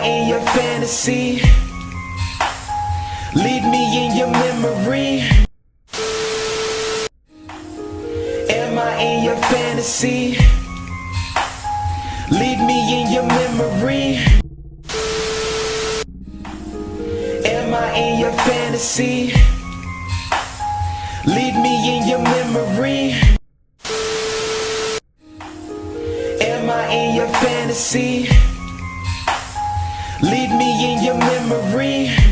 in your fantasy? Leave me in your memory. Am I in your fantasy? Leave me in your memory. Am I in your fantasy? Leave me in your memory. Am I in your fantasy? Leave me in your memory.